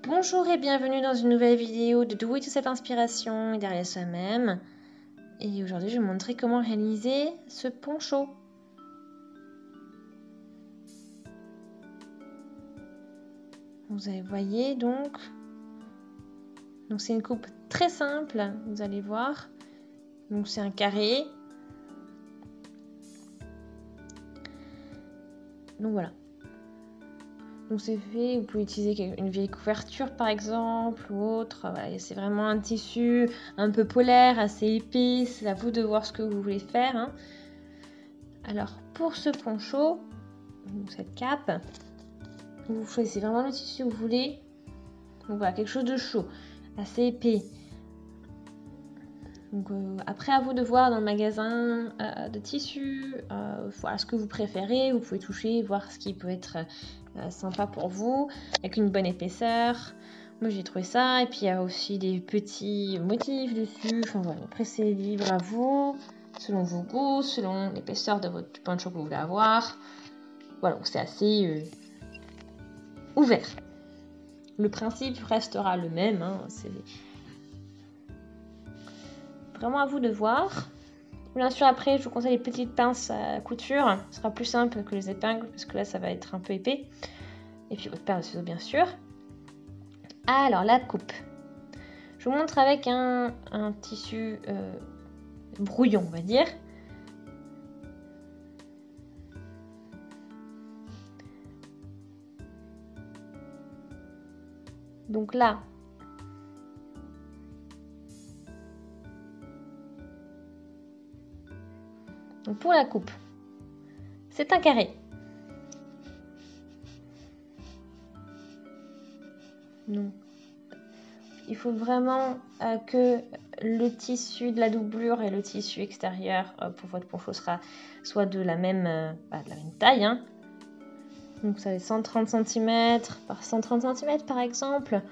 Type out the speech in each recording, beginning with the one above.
Bonjour et bienvenue dans une nouvelle vidéo de Do It Yourself Inspiration et derrière soi-même. Et aujourd'hui, je vais vous montrer comment réaliser ce poncho. Vous voyez donc c'est une coupe très simple, vous allez voir. Donc c'est un carré. Donc voilà. Donc c'est fait, vous pouvez utiliser une vieille couverture par exemple ou autre. Voilà, c'est vraiment un tissu un peu polaire, assez épais. C'est à vous de voir ce que vous voulez faire. Hein. Alors pour ce poncho, cette cape, vous choisissez vraiment le tissu que vous voulez. Donc voilà, quelque chose de chaud, assez épais. Donc après à vous de voir dans le magasin de tissus, voilà ce que vous préférez. Vous pouvez toucher, voir ce qui peut être sympa pour vous, avec une bonne épaisseur. Moi j'ai trouvé ça, et puis il y a aussi des petits motifs dessus. Enfin voilà, après c'est libre à vous, selon vos goûts, selon l'épaisseur de votre poncho que vous voulez avoir. Voilà, donc c'est assez ouvert. Le principe restera le même, hein, c'est vraiment à vous de voir. Bien sûr, après, je vous conseille les petites pinces à couture. Ce sera plus simple que les épingles, parce que là, ça va être un peu épais. Et puis votre paire de ciseaux, bien sûr. Alors, la coupe. Je vous montre avec un tissu brouillon, on va dire. Donc là, donc pour la coupe, c'est un carré. Donc, il faut vraiment que le tissu de la doublure et le tissu extérieur pour votre poncho soit de la même taille. Hein. Donc ça va être 130 cm par 130 cm par exemple.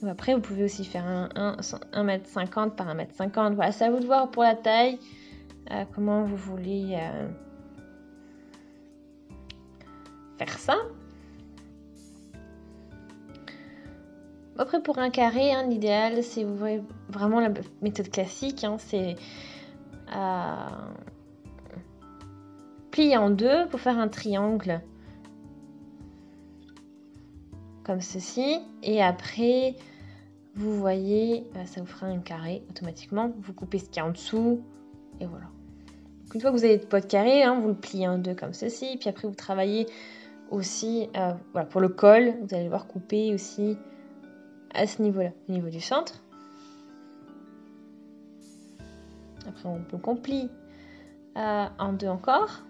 Après, vous pouvez aussi faire un 1,50 m par 1,50 m. Voilà, c'est à vous de voir pour la taille, comment vous voulez faire ça. Après, pour un carré, hein, l'idéal, c'est vraiment la méthode classique, hein, c'est plier en deux pour faire un triangle comme ceci. Et après, vous voyez, ça vous fera un carré automatiquement. Vous coupez ce qu'il y a en dessous et voilà. Donc, une fois que vous avez votre carré, hein, vous le pliez en deux comme ceci. Puis après, vous travaillez aussi voilà, pour le col. Vous allez voir couper aussi à ce niveau-là, au niveau du centre. Après, on plie en deux encore.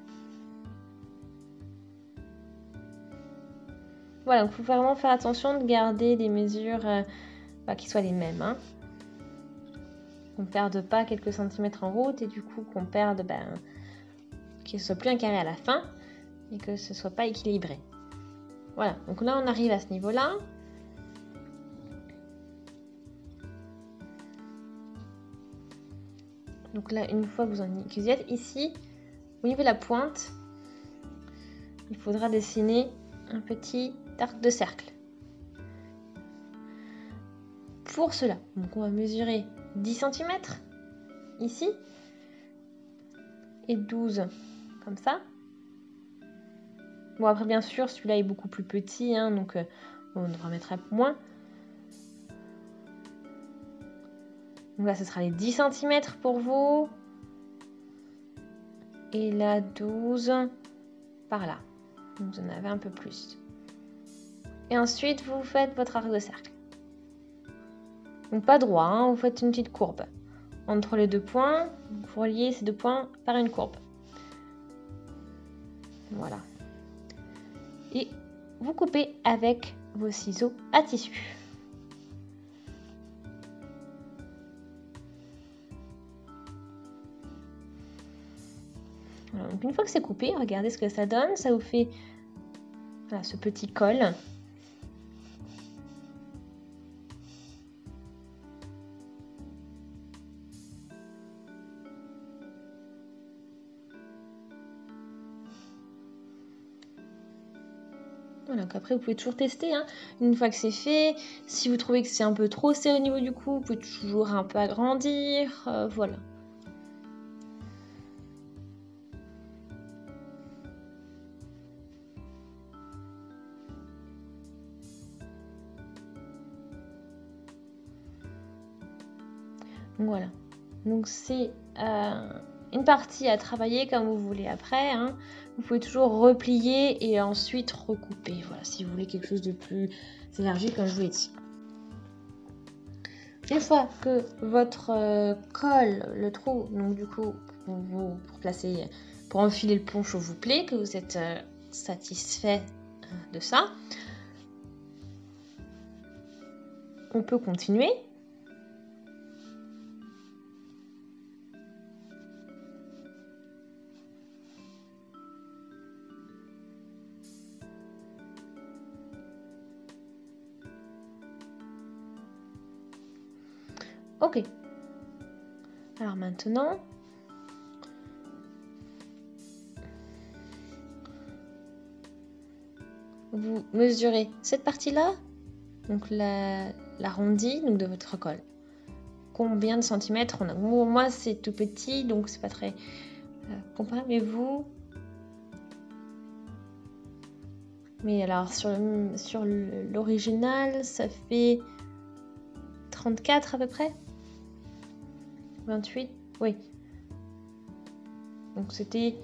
Voilà, donc il faut vraiment faire attention de garder des mesures qui soient les mêmes. Hein. Qu'on ne perde pas quelques centimètres en route et du coup qu'on perde, qu'il ne soit plus un carré à la fin et que ce ne soit pas équilibré. Voilà, donc là on arrive à ce niveau-là. Donc là, une fois que vous êtes ici, au niveau de la pointe, il faudra dessiner un petit arc de cercle. Pour cela, donc on va mesurer 10 cm ici et 12 comme ça. Bon après bien sûr celui-là est beaucoup plus petit, hein, donc on devra mettre un peu moins. Donc là ce sera les 10 cm pour vous. Et là 12 par là. Donc vous en avez un peu plus. Et ensuite vous faites votre arc de cercle. Donc pas droit, hein, vous faites une petite courbe. Entre les deux points, vous reliez ces deux points par une courbe. Voilà. Et vous coupez avec vos ciseaux à tissu. Voilà, donc une fois que c'est coupé, regardez ce que ça donne. Ça vous fait voilà, ce petit col. Voilà, donc après vous pouvez toujours tester, hein. Une fois que c'est fait, si vous trouvez que c'est un peu trop serré au niveau du cou, vous pouvez toujours un peu agrandir, voilà. Donc voilà, donc c'est une partie à travailler comme vous voulez après, hein. Vous pouvez toujours replier et ensuite recouper, voilà, si vous voulez quelque chose de plus élargi comme je vous l'ai dit. Une fois que votre col, le trou, donc du coup, pour enfiler le poncho vous plaît, que vous êtes satisfait de ça, on peut continuer. Ok. Alors maintenant, vous mesurez cette partie-là, donc l'arrondi donc de votre col. Combien de centimètres on a? Moi, c'est tout petit, donc c'est pas très comparé, mais vous... Mais alors, sur l'original, ça fait 34 à peu près? 28? Oui. Donc c'était...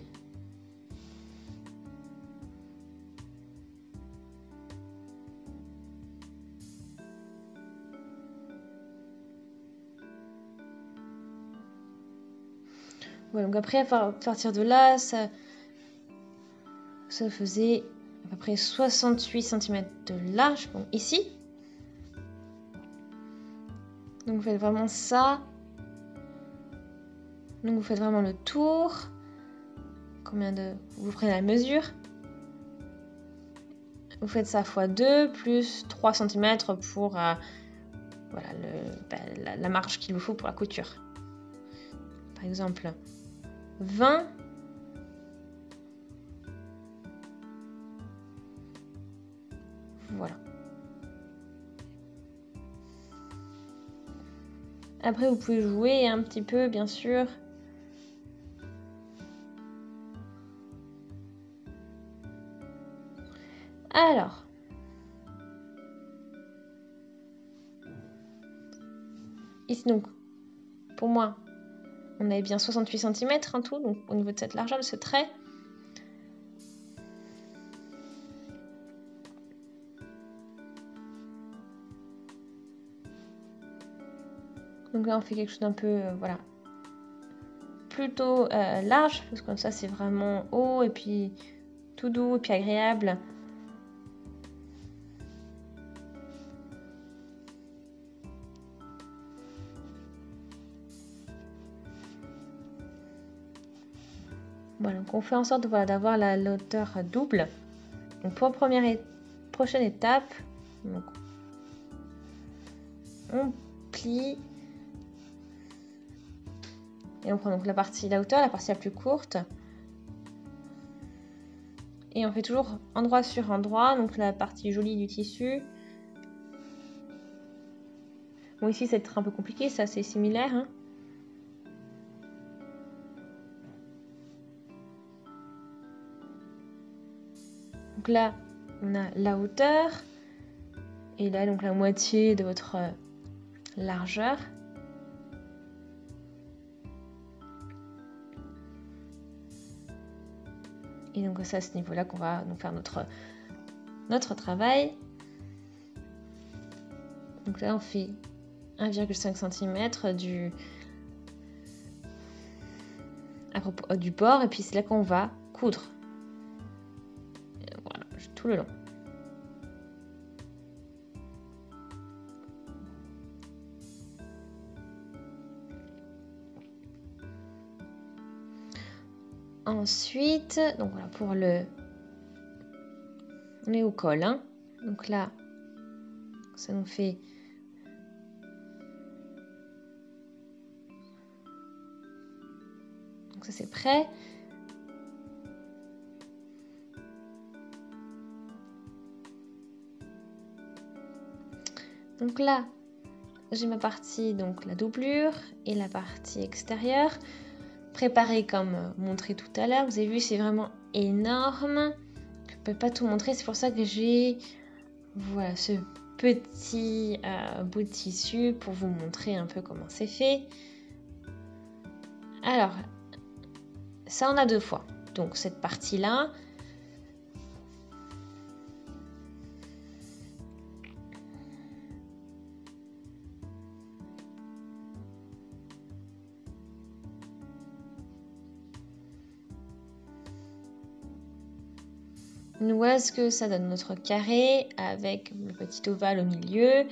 Ouais, donc après, à partir de là, ça faisait à peu près 68 cm de large, bon, ici. Donc vous faites vraiment ça. Donc vous faites vraiment le tour. Combien de... Vous prenez la mesure. Vous faites ça x 2 plus 3 cm pour voilà, la marge qu'il vous faut pour la couture. Par exemple, 20. Voilà. Après, vous pouvez jouer un petit peu, bien sûr. Alors. Ici, donc, pour moi, on avait bien 68 cm en tout, donc au niveau de cette largeur, de ce trait. Donc là, on fait quelque chose d'un peu, voilà, plutôt large, parce que comme ça, c'est vraiment haut, et puis tout doux, et puis agréable. Voilà, donc on fait en sorte voilà, d'avoir la hauteur double. Donc pour la prochaine étape, donc, on plie. Et on prend donc la hauteur, la partie la plus courte. Et on fait toujours endroit sur endroit, donc la partie jolie du tissu. Bon, ici, c'est un peu compliqué, c'est assez similaire. Hein. Donc là, on a la hauteur. Et là, donc la moitié de votre largeur. Et donc c'est à ce niveau-là qu'on va donc faire notre travail. Donc là, on fait 1,5 cm du bord. Et puis c'est là qu'on va coudre. Et voilà, tout le long. Ensuite, donc voilà, pour on est au col, hein. Donc là, ça nous fait donc ça c'est prêt. Donc là, j'ai ma partie, donc la doublure et la partie extérieure, préparée comme montré tout à l'heure. Vous avez vu, c'est vraiment énorme. Je ne peux pas tout montrer, c'est pour ça que j'ai voilà, ce petit bout de tissu pour vous montrer un peu comment c'est fait. Alors, ça on a 2 fois. Donc cette partie-là, voilà ce que ça donne, notre carré avec le petit ovale au milieu.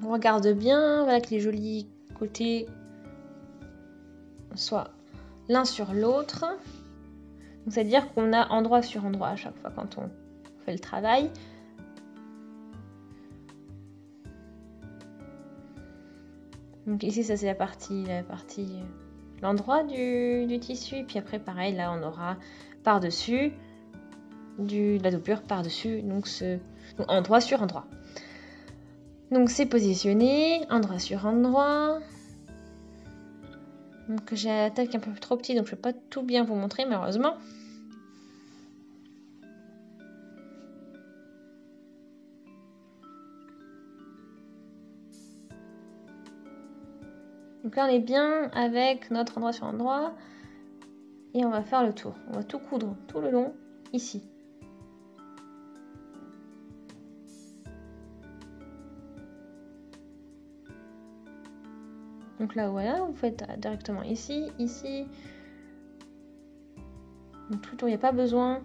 On regarde bien, voilà que les jolis côtés soient l'un sur l'autre. C'est-à-dire qu'on a endroit sur endroit à chaque fois quand on fait le travail. Donc ici, ça c'est l'endroit du tissu. Et puis après, pareil, là on aura par-dessus de la doublure par-dessus, donc endroit sur endroit. Donc c'est positionné, endroit sur endroit. Donc j'ai la tête un peu trop petite, donc je ne peux pas tout bien vous montrer malheureusement. Donc là on est bien avec notre endroit sur endroit. Et on va faire le tour. On va tout coudre tout le long, ici. Donc là, voilà, vous faites directement ici, ici. Donc tout le tour, il n'y a pas besoin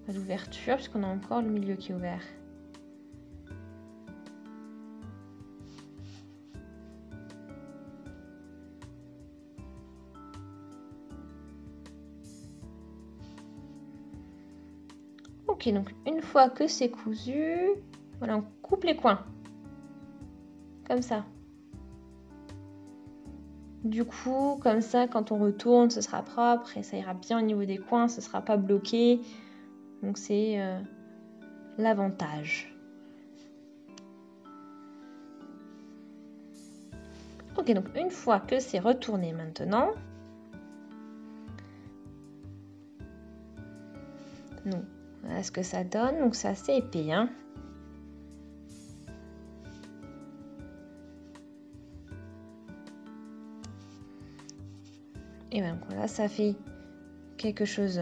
d'ouverture, puisqu'on a encore le milieu qui est ouvert. Ok, donc une fois que c'est cousu, voilà, on coupe les coins. Comme ça. Du coup, comme ça, quand on retourne, ce sera propre et ça ira bien au niveau des coins, ce ne sera pas bloqué. Donc c'est l'avantage. Ok, donc une fois que c'est retourné maintenant, donc voilà ce que ça donne. Donc c'est assez épais, hein. Et bien voilà, ça fait quelque chose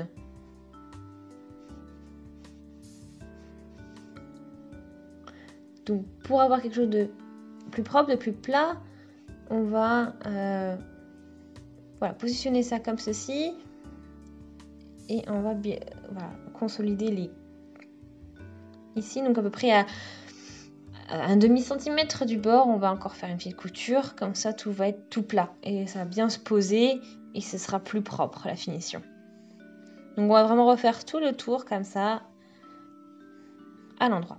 donc pour avoir quelque chose de plus propre, de plus plat, on va voilà, positionner ça comme ceci et on va bien voilà, consolider les ici, donc à peu près à un demi-centimètre du bord, on va encore faire une petite couture, comme ça tout va être tout plat et ça va bien se poser et ce sera plus propre la finition. Donc on va vraiment refaire tout le tour comme ça à l'endroit.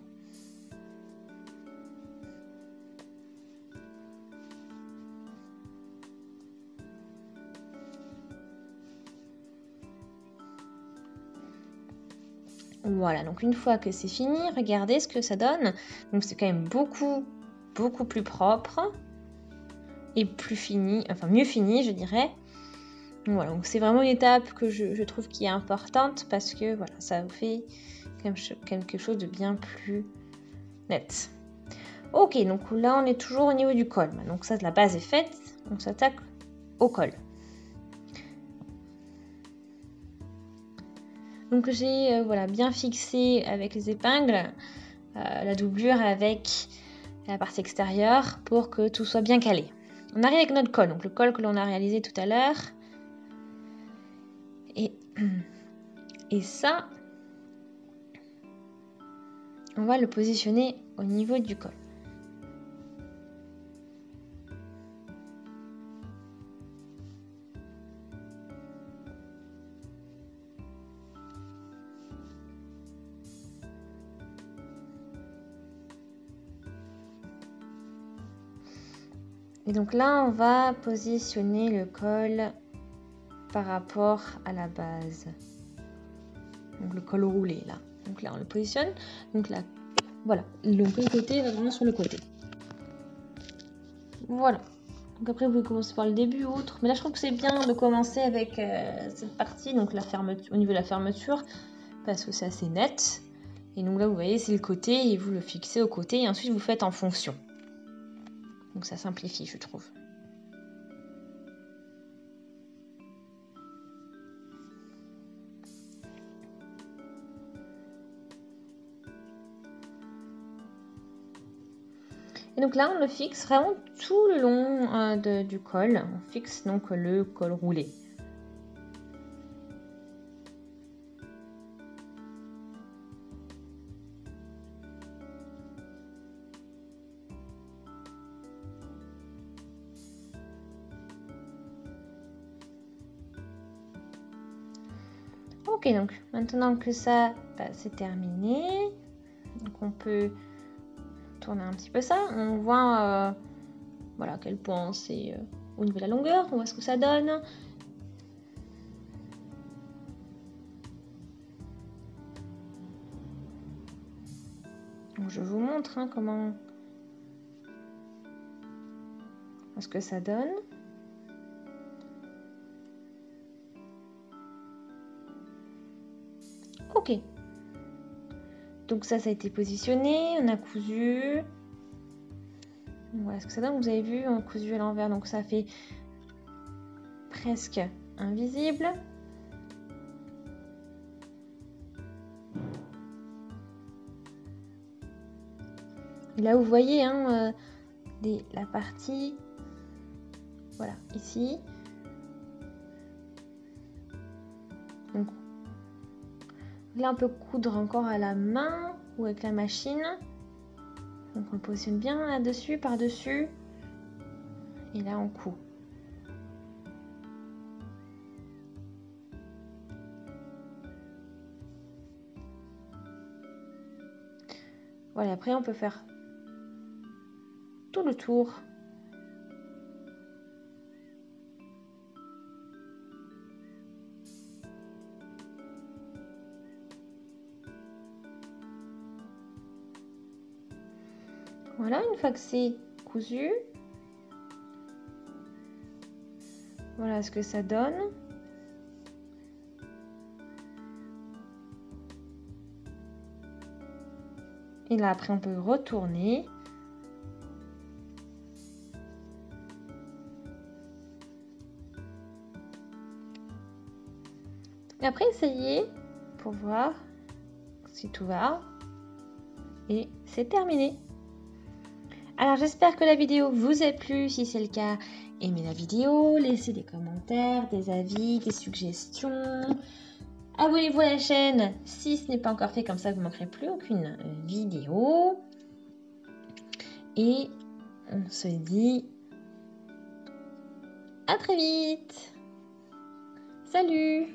Voilà, donc une fois que c'est fini, regardez ce que ça donne. Donc c'est quand même beaucoup plus propre et plus fini, enfin mieux fini je dirais. Donc voilà, donc c'est vraiment une étape que je trouve qui est importante parce que voilà, ça vous fait quelque chose de bien plus net. Ok, donc là on est toujours au niveau du col. Donc ça, la base est faite, on s'attaque au col. Donc j'ai voilà, bien fixé avec les épingles la doublure avec la partie extérieure pour que tout soit bien calé. On arrive avec notre col, donc le col que l'on a réalisé tout à l'heure. Et ça, on va le positionner au niveau du col. Et donc là, on va positionner le col par rapport à la base. Donc le col roulé là. Donc là, on le positionne. Donc là, voilà. Donc le côté va vraiment sur le côté. Voilà. Donc après, vous pouvez commencer par le début ou autre. Mais là, je trouve que c'est bien de commencer avec cette partie, donc la fermeture, au niveau de la fermeture, parce que c'est assez net. Et donc là, vous voyez, c'est le côté et vous le fixez au côté et ensuite vous faites en fonction. Donc ça simplifie, je trouve. Et donc là, on le fixe vraiment tout le long du col. On fixe donc le col roulé. Ok, donc maintenant que ça, c'est terminé. Donc on peut tourner un petit peu ça. On voit voilà, à quel point c'est au niveau de la longueur. On voit ce que ça donne. Donc je vous montre comment ce que ça donne. Ok. Donc ça a été positionné, on a cousu. Voilà ce que ça donne. Vous avez vu, on a cousu à l'envers, donc ça fait presque invisible. Et là, vous voyez la partie, voilà, ici. Donc, là, on peut coudre encore à la main ou avec la machine. Donc, on le positionne bien là-dessus, par-dessus. Et là, on coud. Voilà, après, on peut faire tout le tour. Voilà, une fois que c'est cousu, voilà ce que ça donne. Et là, après, on peut retourner. Et après, essayez pour voir si tout va. Et c'est terminé. Alors, j'espère que la vidéo vous a plu. Si c'est le cas, aimez la vidéo, laissez des commentaires, des avis, des suggestions. Abonnez-vous à la chaîne si ce n'est pas encore fait, comme ça vous ne manquerez plus aucune vidéo. Et on se dit à très vite. Salut!